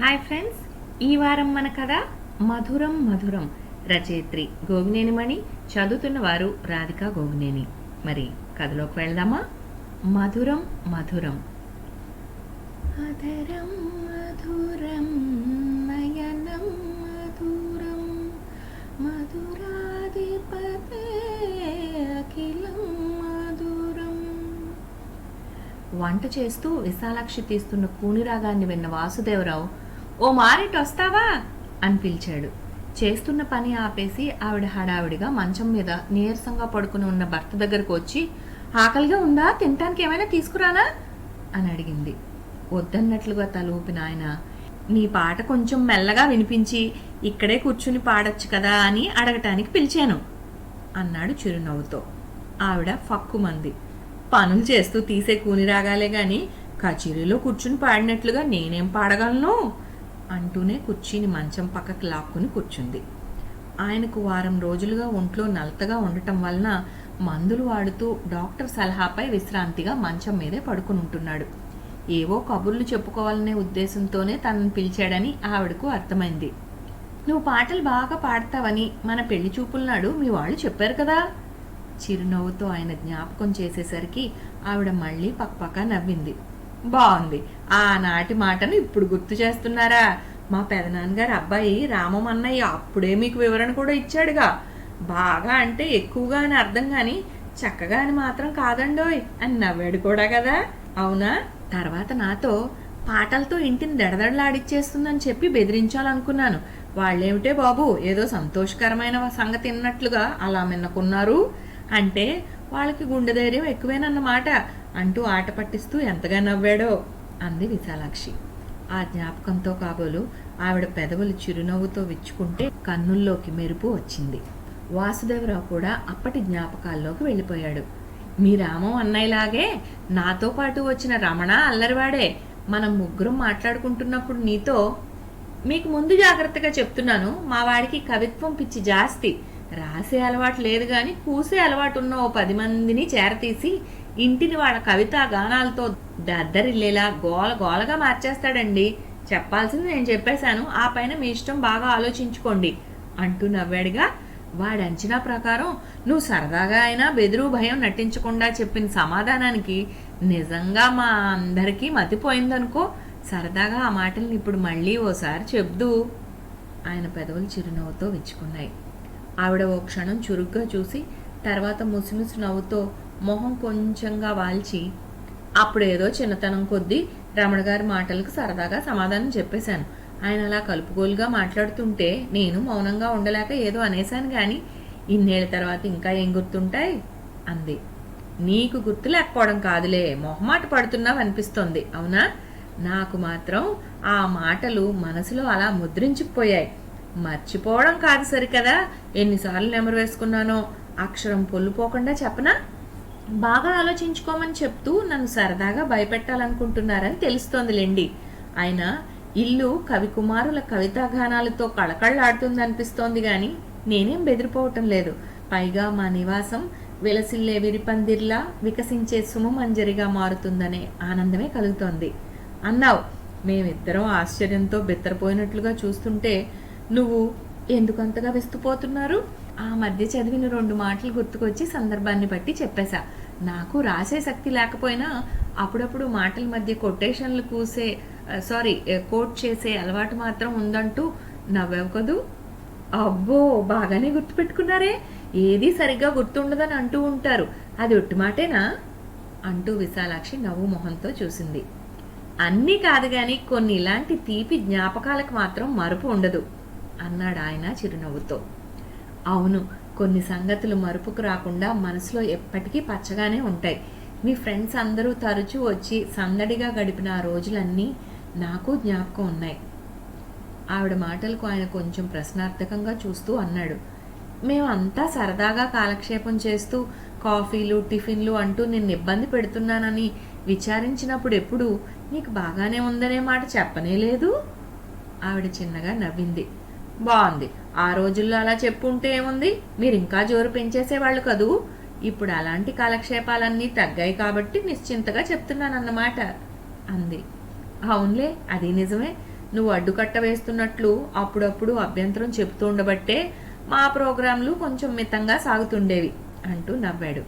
Hi friends, ఈ వారం మన కథ మధురం మధురం. రచయిత్రి గోగినేని మణి, చదువుతున్న వారు రాధిక గోగినేని. మరి కథలోకి వెళ్దామా? మధురం మధురం. అధరం మధురం నయనం మధురం మధురాధిపతే అఖిలం మధురం. వంట చేస్తూ విశాలాక్షి తీస్తున్న కూని రాగాన్ని విన్న వాసుదేవరావు, ఓ మారిట్ వస్తావా అని పిలిచాడు. చేస్తున్న పని ఆపేసి ఆవిడ హడావిడిగా మంచం మీద నీరసంగా పడుకుని ఉన్న భర్త దగ్గరకు వచ్చి, ఆకలిగా ఉందా, తినటానికి ఏమైనా తీసుకురానా అని అడిగింది. వద్దన్నట్లుగా తల ఊపిన ఆయన, నీ పాట కొంచెం మెల్లగా వినిపించి ఇక్కడే కూర్చుని పాడొచ్చు కదా అని అడగటానికి పిలిచాను అన్నాడు చిరునవ్వుతో. ఆవిడ ఫక్కుమంది. పనులు చేస్తూ తీసే కూని రాగాలే గాని కచేరీలో కూర్చుని పాడినట్లుగా నేనేం పాడగలను అంటూనే కుర్చీని మంచం పక్కకి లాక్కుని కూర్చుంది. ఆయనకు వారం రోజులుగా ఒంట్లో నలతగా ఉండటం వలన మందులు వాడుతూ డాక్టర్ సలహాపై విశ్రాంతిగా మంచం మీదే పడుకుని ఉంటున్నాడు. ఏవో కబుర్లు చెప్పుకోవాలనే ఉద్దేశంతోనే తనను పిలిచాడని ఆవిడకు అర్థమైంది. నువ్వు పాటలు బాగా పాడతావని మన పెళ్లి చూపుల నాడు మీ వాళ్ళు చెప్పారు కదా. చిరునవ్వుతో ఆయన జ్ఞాపకం చేసేసరికి ఆవిడ మళ్ళీ పక్కపక్క నవ్వింది. బాగుంది, ఆనాటి మాటను ఇప్పుడు గుర్తు చేస్తున్నారా? మా పెదనాన్నగారు అబ్బాయి రామమన్నయ్య అప్పుడే మీకు వివరణ కూడా ఇచ్చాడుగా. బాగా అంటే ఎక్కువగా అని అర్థం కాని చక్కగా అని మాత్రం కాదండోయ్ అని నవ్వాడు కూడా కదా. అవునా? తర్వాత నాతో పాటలతో ఇంటిని దడదడలాడిచ్చేస్తుందని చెప్పి బెదిరించాలనుకున్నాను. వాళ్ళేమిటే బాబు, ఏదో సంతోషకరమైన సంగతి విన్నట్లుగా అలా మిన్నకున్నారు. అంటే వాళ్ళకి గుండె ధైర్యం ఎక్కువేనన్నమాట అంటూ ఆట పట్టిస్తూ ఎంతగా నవ్వాడో అంది విశాలాక్షి. ఆ జ్ఞాపకంతో కాబోలు ఆవిడ పెదవులు చిరునవ్వుతో విచ్చుకుంటే కన్నుల్లోకి మెరుపు వచ్చింది. వాసుదేవరావు కూడా అప్పటి జ్ఞాపకాల్లోకి వెళ్ళిపోయాడు. మీ రామం అన్నయ్యలాగే నాతో పాటు వచ్చిన రమణ అల్లరివాడే. మనం ముగ్గురం మాట్లాడుకుంటున్నప్పుడు నీతో, మీకు ముందు జాగ్రత్తగా చెప్తున్నాను, మా వాడికి కవిత్వం పిచ్చి జాస్తి. రాసే అలవాటు లేదు గాని కూసే అలవాటు ఉన్న ఓ 10 మందిని చేరతీసి ఇంటిని వాళ్ళ కవితా గానాలతో దద్దరిల్లేలా గోల గోలగా మార్చేస్తాడండి. చెప్పాల్సింది నేను చెప్పేశాను, ఆ పైన మీ ఇష్టం, బాగా ఆలోచించుకోండి అంటూ నవ్వాడుగా. వాడి అంచనా ప్రకారం నువ్వు సరదాగా అయినా బెదురు భయం నటించకుండా చెప్పిన సమాధానానికి నిజంగా మా అందరికీ మతిపోయిందనుకో. సరదాగా ఆ మాటల్ని ఇప్పుడు మళ్ళీ ఓసారి చెప్దు. ఆయన పెదవులు చిరునవ్వుతో విచ్చుకున్నాయి. ఆవిడ ఓ క్షణం చురుగ్గా చూసి తర్వాత ముసిముసి నవ్వుతో మొహం కొంచెంగా వాల్చి, అప్పుడేదో చిన్నతనం కొద్దీ రమణ గారి మాటలకు సరదాగా సమాధానం చెప్పేశాను. ఆయన అలా కలుపుగోలుగా మాట్లాడుతుంటే నేను మౌనంగా ఉండలేక ఏదో అనేశాను గాని ఇన్నేళ్ల తర్వాత ఇంకా ఏం గుర్తుంటాయి అంది. నీకు గుర్తు లేకపోవడం కాదులే, మొహమాట పడుతున్నావు అనిపిస్తోంది. అవునా? నాకు మాత్రం ఆ మాటలు మనసులో అలా ముద్రించుకుపోయాయి. మర్చిపోవడం కాదు సరికదా, ఎన్నిసార్లు నెమరు వేసుకున్నానో. అక్షరం పొల్లుపోకుండా చెప్పనా? బాగా ఆలోచించుకోమని చెప్తూ నన్ను సరదాగా భయపెట్టాలనుకుంటున్నారని తెలుస్తోందిలేండి. ఆయన ఇల్లు కవికుమారుల కవితాగానాలతో కళకళలాడుతుందనిపిస్తోంది గాని నేనేం బెదిరిపోవటం లేదు. పైగా మా నివాసం విలసిల్లే విరిపందిర్లా వికసించే సుమమంజరిగా మారుతుందనే ఆనందమే కలుగుతోంది అన్నావు. మేమిద్దరం ఆశ్చర్యంతో బెత్తరపోయినట్లుగా చూస్తుంటే నువ్వు ఎందుకంతగా విస్తుపోతున్నారు? ఆ మధ్య చదివిన 2 మాటలు గుర్తుకొచ్చి సందర్భాన్ని బట్టి చెప్పేశా. నాకు రాసే శక్తి లేకపోయినా అప్పుడప్పుడు మాటల మధ్య కొటేషన్లు కోట్ చేసే అలవాటు మాత్రం ఉందంటూ నవ్వావు కదూ. అబ్బో, బాగానే గుర్తుపెట్టుకున్నారే. ఏదీ సరిగ్గా గుర్తుండదని అంటూ ఉంటారు, అది ఒట్టి మాటేనా అంటూ విశాలాక్షి నవ్వు మొహంతో చూసింది. అన్నీ కాదు గాని కొన్ని ఇలాంటి తీపి జ్ఞాపకాలకు మాత్రం మరుపు ఉండదు అన్నాడు ఆయన చిరునవ్వుతో. అవును, కొన్ని సంగతులు మరుపుకు రాకుండా మనసులో ఎప్పటికీ పచ్చగానే ఉంటాయి. మీ ఫ్రెండ్స్ అందరూ తరచూ వచ్చి సందడిగా గడిపిన ఆ రోజులన్నీ నాకు జ్ఞాపకం ఉన్నాయి. ఆవిడ మాటలకు ఆయన కొంచెం ప్రశ్నార్థకంగా చూస్తూ అన్నాడు. మేమంతా సరదాగా కాలక్షేపం చేస్తూ కాఫీలు టిఫిన్లు అంటూ నిన్ను ఇబ్బంది పెడుతున్నానని విచారించినప్పుడు ఎప్పుడు నీకు బాగానే ఉందనే మాట చెప్పనే లేదు. ఆవిడ చిన్నగా నవ్వింది. బాగుంది, ఆ రోజుల్లో అలా చెప్పుంటే ఏముంది, మీరు ఇంకా జోరు పెంచేసేవాళ్ళు కదూ. ఇప్పుడు అలాంటి కాలక్షేపాలన్నీ తగ్గాయి కాబట్టి నిశ్చింతగా చెప్తున్నానన్నమాట అంది. అవునులే, అది నిజమే. నువ్వు అడ్డుకట్ట వేస్తున్నట్లు అప్పుడప్పుడు అభ్యంతరం చెబుతూ ఉండబట్టే మా ప్రోగ్రాంలు కొంచెం మితంగా సాగుతుండేవి అంటూ నవ్వాడు.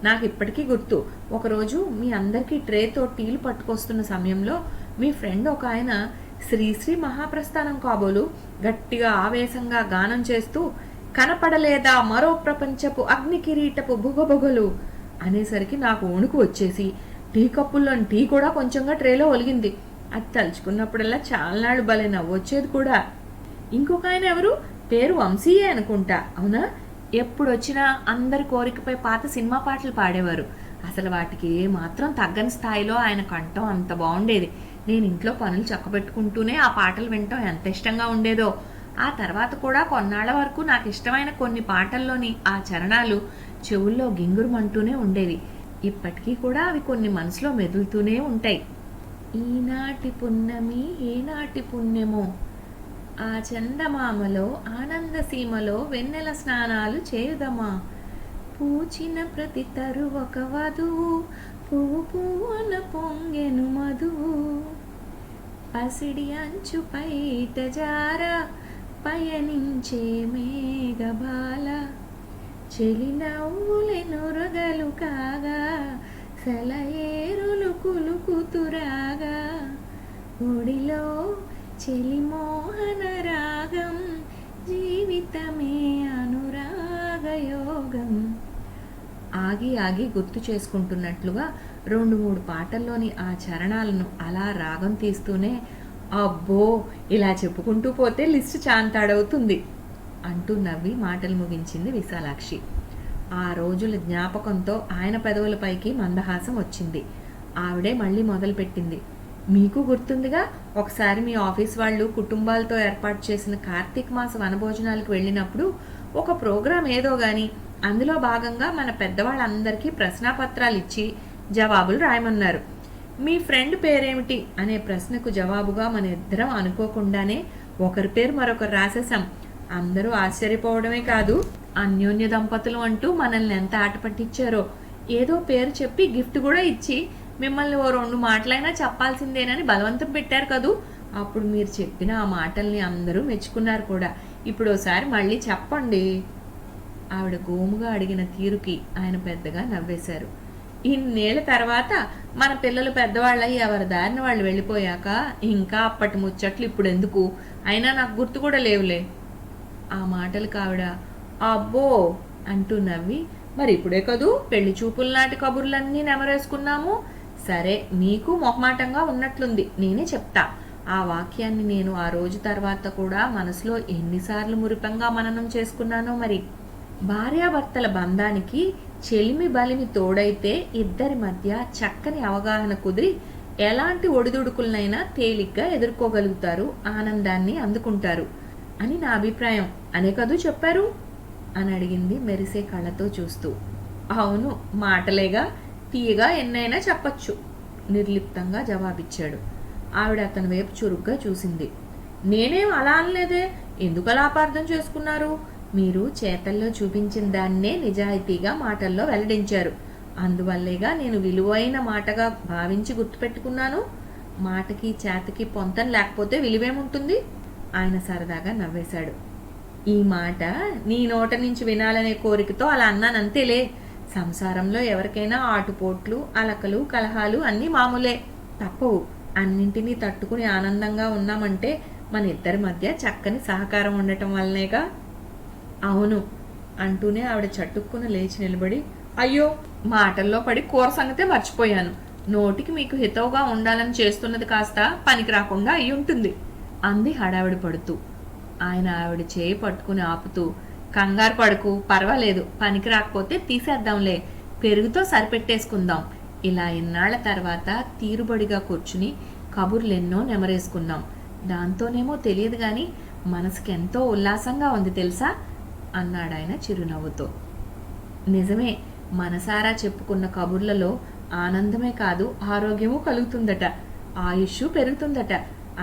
నాకు ఇప్పటికీ గుర్తు, ఒకరోజు మీ అందరికీ ట్రేతో టీలు పట్టుకొస్తున్న సమయంలో మీ ఫ్రెండ్ ఒక ఆయన శ్రీశ్రీ మహాప్రస్థానం కాబోలు గట్టిగా ఆవేశంగా గానం చేస్తూ కనపడలేదా మరో ప్రపంచపు అగ్ని కిరీటపు బుగబొగలు అనేసరికి నాకు వణుకు వచ్చేసి టీ కప్పుల్లోని టీ కూడా కొంచెంగా ట్రేలో ఒలిగింది. అది తలుచుకున్నప్పుడల్లా చాలా నాళ్ళు భలే నవ్వొచ్చేది కూడా. ఇంకొక ఆయన ఎవరు, పేరు వంశీయే అనుకుంటా, అవునా? ఎప్పుడొచ్చినా అందరి కోరికపై పాత సినిమా పాటలు పాడేవారు. అసలు వాటికి ఏ మాత్రం తగ్గని స్థాయిలో ఆయన కంఠం అంత బాగుండేది. నేను ఇంట్లో పనులు చక్కబెట్టుకుంటూనే ఆ పాటలు వినటం ఎంత ఇష్టంగా ఉండేదో. ఆ తర్వాత కూడా కొన్నాళ్ల వరకు నాకు ఇష్టమైన కొన్ని పాటల్లోని ఆ చరణాలు చెవుల్లో గింగురుమంటూనే ఉండేవి. ఇప్పటికీ కూడా అవి కొన్ని మనసులో మెదులుతూనే ఉంటాయి. ఈనాటి పున్నమి ఏనాటి పుణ్యమో, ఆ చందమామలో ఆనందసీమలో వెన్నెల స్నానాలు చేయుదమా, పూచిన ప్రతి తరువొక వధువు పువ్వు పువ్వున పొంగెను మధువు, పసిడి అంచు పైట జార పయనించే మేఘబాల, చెలి నవ్వులెనురగలు కాగా సెలయేరులు కులుకుతురాగా, ఒడిలో చెలి మోహన రాగం జీవితమే అనురాగయోగం. ఆగి ఆగి గుర్తు చేసుకుంటున్నట్లుగా 2-3 పాటల్లోని ఆ చరణాలను అలా రాగం తీస్తూనే అబ్బో ఇలా చెప్పుకుంటూ పోతే లిస్టు చాంతాడవుతుంది అంటూ నవ్వి మాటలు ముగించింది విశాలాక్షి. ఆ రోజుల జ్ఞాపకంతో ఆయన పెదవులపైకి మందహాసం వచ్చింది. ఆవిడే మళ్ళీ మొదలుపెట్టింది. మీకు గుర్తుందిగా, ఒకసారి మీ ఆఫీస్ వాళ్ళు కుటుంబాలతో ఏర్పాటు చేసిన కార్తీక మాస వనభోజనాలకు వెళ్ళినప్పుడు ఒక ప్రోగ్రాం ఏదో గాని అందులో భాగంగా మన పెద్దవాళ్ళందరికీ ప్రశ్నాపత్రాలు ఇచ్చి జవాబులు రాయమన్నారు. మీ ఫ్రెండ్ పేరేమిటి అనే ప్రశ్నకు జవాబుగా మన ఇద్దరం అనుకోకుండానే ఒకరి పేరు మరొకరు రాసేశాం. అందరూ ఆశ్చర్యపోవడమే కాదు, అన్యోన్య దంపతులు అంటూ మనల్ని ఎంత ఆట పట్టించారో. ఏదో పేరు చెప్పి గిఫ్ట్ కూడా ఇచ్చి మిమ్మల్ని ఓ 2 మాటలైనా చెప్పాల్సిందేనని బలవంతం పెట్టారు కదూ. అప్పుడు మీరు చెప్పిన ఆ మాటల్ని అందరూ మెచ్చుకున్నారు కూడా. ఇప్పుడు ఒకసారి మళ్ళీ చెప్పండి. ఆవిడ గోముగా అడిగిన తీరుకి ఆయన పెద్దగా నవ్వేశారు. ఇన్నేళ్ల తర్వాత మన పిల్లలు పెద్దవాళ్ళయి ఎవరి దారిన వాళ్ళు వెళ్ళిపోయాక ఇంకా అప్పటి ముచ్చట్లు ఇప్పుడు ఎందుకు, అయినా నాకు గుర్తు కూడా లేవులే. ఆ మాటలకు ఆవిడ అబ్బో అంటూ నవ్వి, మరి ఇప్పుడే కదూ పెళ్లి చూపుల నాటి కబుర్లన్నీ నెమరేసుకున్నాము. సరే, మీకు మొహమాటంగా ఉన్నట్లుంది, నేనే చెప్తా. ఆ వాక్యాన్ని నేను ఆ రోజు తర్వాత కూడా మనసులో ఎన్నిసార్లు మురిపంగా మననం చేసుకున్నానో మరి. భార్యాభర్తల బంధానికి చెలిమి బలిమి తోడైతే ఇద్దరి మధ్య చక్కని అవగాహన కుదిరి ఎలాంటి ఒడిదుడుకులనైనా తేలిగ్గా ఎదుర్కోగలుగుతారు, ఆనందాన్ని అందుకుంటారు అని నా అభిప్రాయం అనే కదూ చెప్పారు అని అడిగింది మెరిసే కళ్ళతో చూస్తూ. అవును, మాటలేగా, తీయగా ఎన్నైనా చెప్పచ్చు నిర్లిప్తంగా జవాబిచ్చాడు. ఆవిడ అతని వైపు చురుగ్గా చూసింది. నేనేం అలా అనలేదే, ఎందుకలా అపార్థం చేసుకున్నారు? మీరు చేతల్లో చూపించిన దాన్నే నిజాయితీగా మాటల్లో వెల్లడించారు. అందువల్లేగా నేను విలువైన మాటగా భావించి గుర్తుపెట్టుకున్నాను. మాటకి చేతకి పొంతం లేకపోతే విలువేముంటుంది? ఆయన సరదాగా నవ్వేశాడు. ఈ మాట నీ నోట నుంచి వినాలనే కోరికతో అలా అన్నానంతేలే. సంసారంలో ఎవరికైనా ఆటుపోట్లు, అలకలు, కలహాలు అన్నీ మామూలే, తప్పవు. అన్నింటినీ తట్టుకుని ఆనందంగా ఉన్నామంటే మన ఇద్దరి మధ్య చక్కని సహకారం ఉండటం వల్లనేగా. అవును అంటూనే ఆవిడ చటుక్కున లేచి నిలబడి, అయ్యో మాటల్లో పడి కూర సంగతే మర్చిపోయాను. నోటికి మీకు హితవుగా ఉండాలని చేస్తున్నది కాస్త పనికి రాకుండా అయి ఉంటుంది అంది హడావిడి పడుతూ. ఆయన ఆవిడ చేయి పట్టుకుని ఆపుతూ, కంగారు పడుకు, పర్వాలేదు, పనికి రాకపోతే తీసేద్దాంలే, పెరుగుతో సరిపెట్టేసుకుందాం. ఇలా ఇన్నాళ్ల తర్వాత తీరుబడిగా కూర్చుని కబుర్లెన్నో నెమరేసుకున్నాం. దాంతోనేమో తెలియదు గాని మనసుకెంతో ఉల్లాసంగా ఉంది తెలుసా అన్నాడాయన చిరునవ్వుతో. నిజమే, మనసారా చెప్పుకున్న కబుర్లలో ఆనందమే కాదు ఆరోగ్యము కలుగుతుందట, ఆయుష్ పెరుగుతుందట.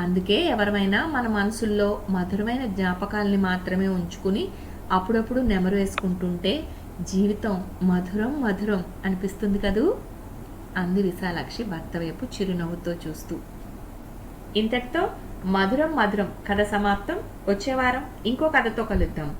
అందుకే ఎవరైనా మన మనసుల్లో మధురమైన జ్ఞాపకాల్ని మాత్రమే ఉంచుకుని అప్పుడప్పుడు నెమరు వేసుకుంటుంటే జీవితం మధురం మధురం అనిపిస్తుంది కదూ అంది విశాలాక్షి భర్త వైపు చిరునవ్వుతో చూస్తూ. ఇంతటితో మధురం మధురం కథ సమాప్తం. వచ్చే వారం ఇంకో కథతో కలుద్దాం.